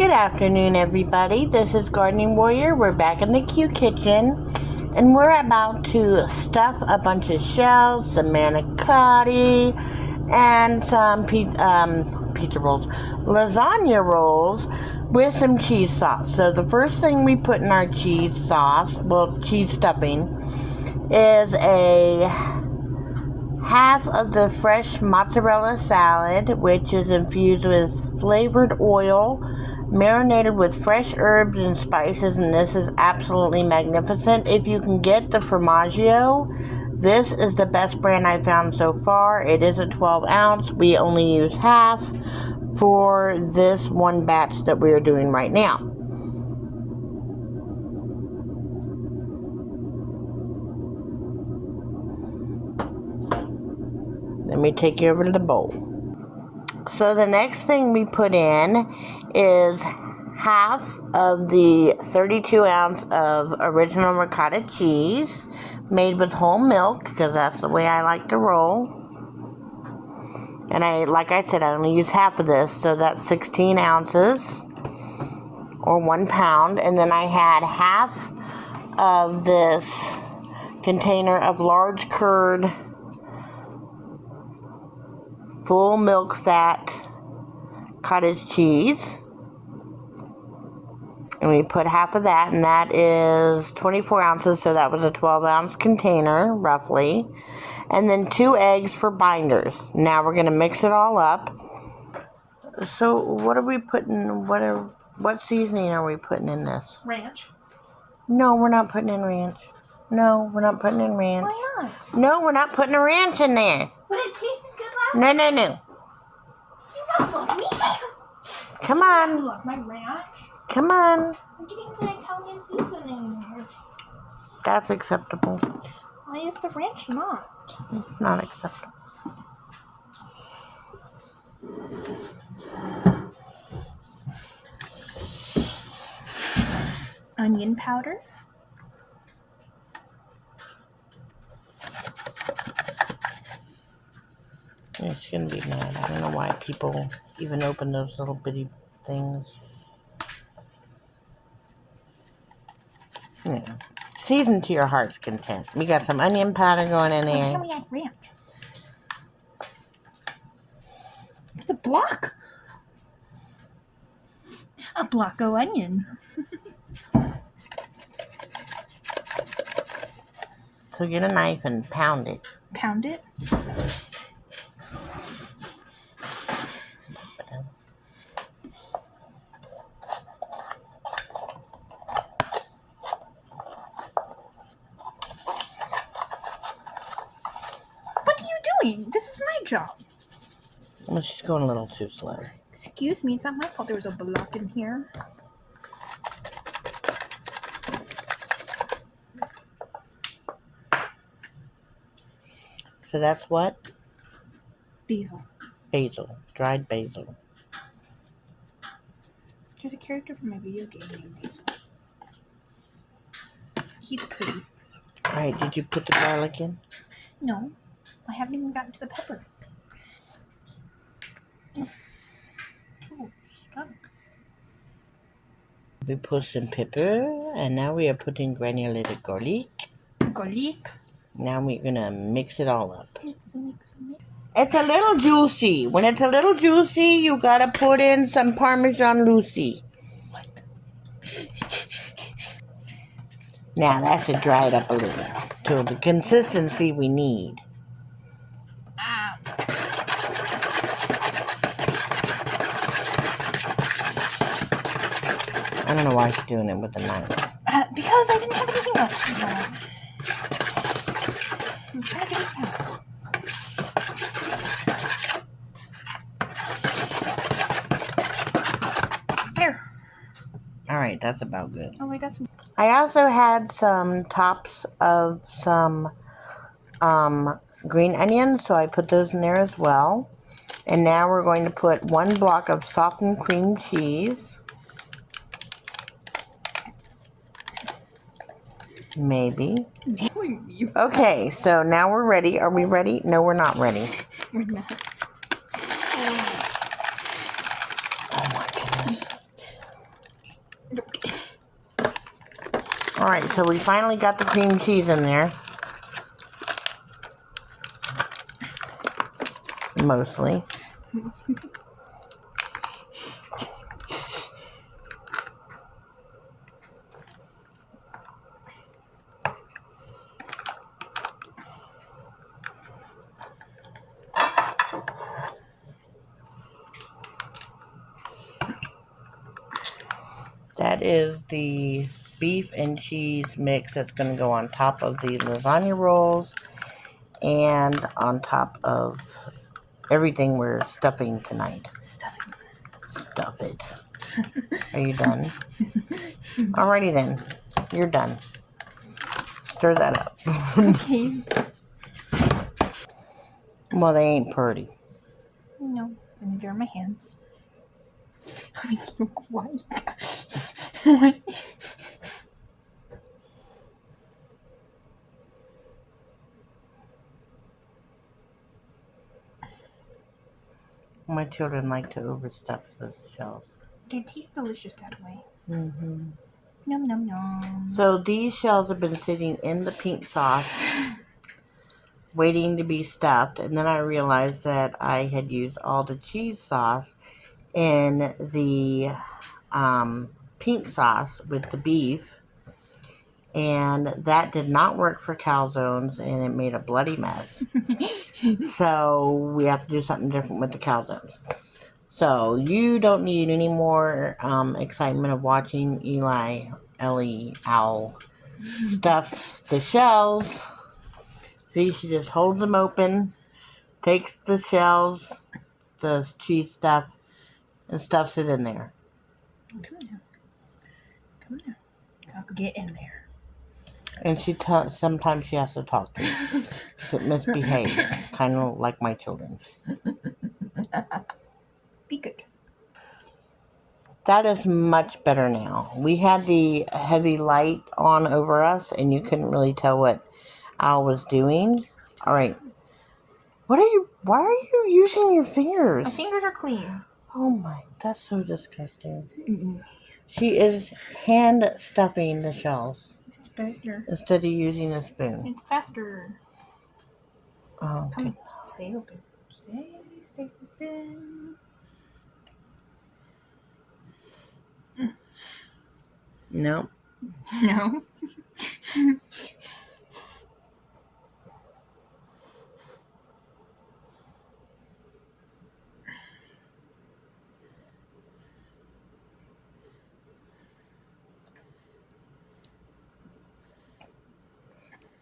Good afternoon, everybody. This is Gardening Warrior. We're back in the Q kitchen, and we're about to stuff a bunch of shells, some manicotti, and some pizza rolls, lasagna rolls with some cheese sauce. So the first thing we put in our cheese sauce, well, cheese stuffing, is a half of the fresh mozzarella salad, which is infused with flavored oil, marinated with fresh herbs and spices, and this is absolutely magnificent. If you can get the Formaggio, this is the best brand I've found so far. It is a 12 ounce. We only use half for this one batch that we are doing right now. Let me take you over to the bowl. So the next thing we put in is half of the 32 ounce of original ricotta cheese made with whole milk, because that's the way I like to roll. And like I said, I only use half of this, so that's 16 ounces or 1 pound. And then I had half of this container of large curd full milk fat cottage cheese, and we put half of that, and that is 24 ounces, so that was a 12 ounce container roughly. And then 2 eggs for binders. Now we're going to mix it all up. So what are we putting, what seasoning are we putting in this? Ranch. No, we're not putting in ranch. No, we're not putting in ranch. Why not? No, we're not putting a ranch in there. But it tasted good last No. You don't love me. Come You on. love my ranch. Come on. I'm getting the Italian seasoning here. That's acceptable. Why is the ranch not? It's not acceptable. Onion powder. It's gonna be mad. I don't know why people even open those little bitty things. Yeah. Season to your heart's content. We got some onion powder going in Why there. can't we add ranch? It's a block. A block of onion. So get a knife and pound it. Pound it. That's what she said. What are you doing? This is my job. Well, she's going a little too slow. Excuse me, it's not my fault there was a block in here. So that's what? Basil. Basil. Dried basil. There's a character from my video game named Basil. He's pretty. Alright, did you put the garlic in? No, I haven't even gotten to the pepper. Oh, stuck. We put some pepper, and now we are putting granulated garlic. Garlic. Now we're gonna mix it all up. Mix. It's a little juicy. When it's a little juicy, you gotta put in some Parmesan Lucy. What? Now that should dry it up a little to the consistency we need. I don't know why she's doing it with a knife. Because I didn't have anything else to do. I'm trying to do this fast. There. Alright, that's about good. Oh, I got some. I also had some tops of some green onions, so I put those in there as well. And now we're going to put 1 block of softened cream cheese. Maybe. Okay, so now we're ready. Are we ready? No, we're not ready. We're not. Oh my goodness. Alright, so we finally got the cream cheese in there. Mostly. That is the beef and cheese mix that's going to go on top of the lasagna rolls and on top of everything we're stuffing tonight. Stuffing. Stuff it. Are you done? Alrighty then. You're done. Stir that up. Okay. Well, they ain't pretty. No, and they're in my hands. I look white. My children like to overstuff the shells. They taste delicious that way. Mm-hmm. Num num num. So these shells have been sitting in the pink sauce, waiting to be stuffed, and then I realized that I had used all the cheese sauce in the pink sauce with the beef, and that did not work for calzones, and it made a bloody mess. So we have to do something different with the calzones. So you don't need any more excitement of watching Ellie Owl stuff the shells. See, she just holds them open, takes the shells, the cheese stuff, and stuffs it in there. Come now. Come now. Come get in there. And sometimes she has to talk to me. It misbehaves, kind of like my children. Be good. That is much better now. We had the heavy light on over us, and you couldn't really tell what Al was doing. All right. Why are you using your fingers? My fingers are clean. Oh my, that's so disgusting. Mm-mm. She is hand stuffing the shells It's better. instead of using a spoon. It's faster. Oh, okay. Come, stay open. Stay open. No. No.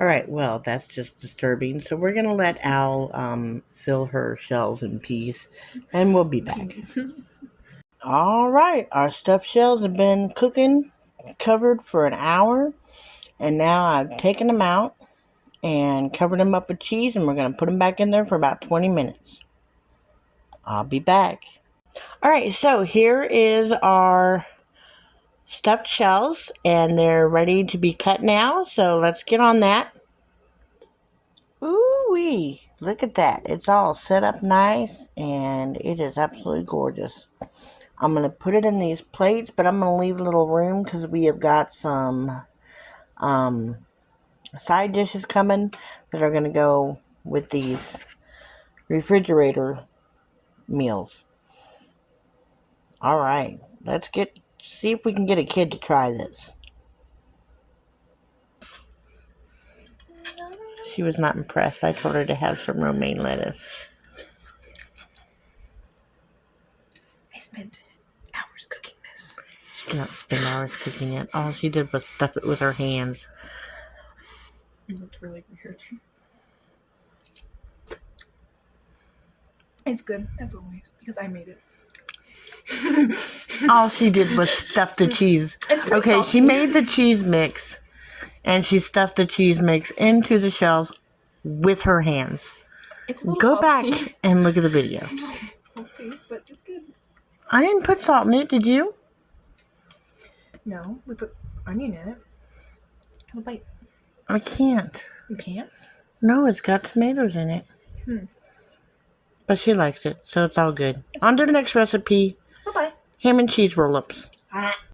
All right, well, that's just disturbing. So we're going to let Al fill her shells in peace, and we'll be back. All right, our stuffed shells have been cooking, covered for an hour, and now I've taken them out and covered them up with cheese, and we're going to put them back in there for about 20 minutes. I'll be back. All right, so here is our stuffed shells, and they're ready to be cut now, so let's get on that. Ooh-wee, look at that. It's all set up nice, and it is absolutely gorgeous. I'm going to put it in these plates, but I'm going to leave a little room because we have got some side dishes coming that are going to go with these refrigerator meals. All right, let's see if we can get a kid to try this. She was not impressed. I told her to have some romaine lettuce. I spent hours cooking this. She did not spend hours cooking it. All she did was stuff it with her hands. It looked really weird. It's good, as always, because I made it. All she did was stuff the cheese. Okay, salty. she made the cheese mix, and she stuffed the cheese mix into the shells with her hands. It's a little Go salty. back and look at the video. It's a little salty, but it's good. I didn't put salt in it, did you? No, we put onion in it. Have a bite. I can't. You can't? No, it's got tomatoes in it. But she likes it, so it's all good. On to the next recipe. Bye-bye. Ham and cheese roll-ups.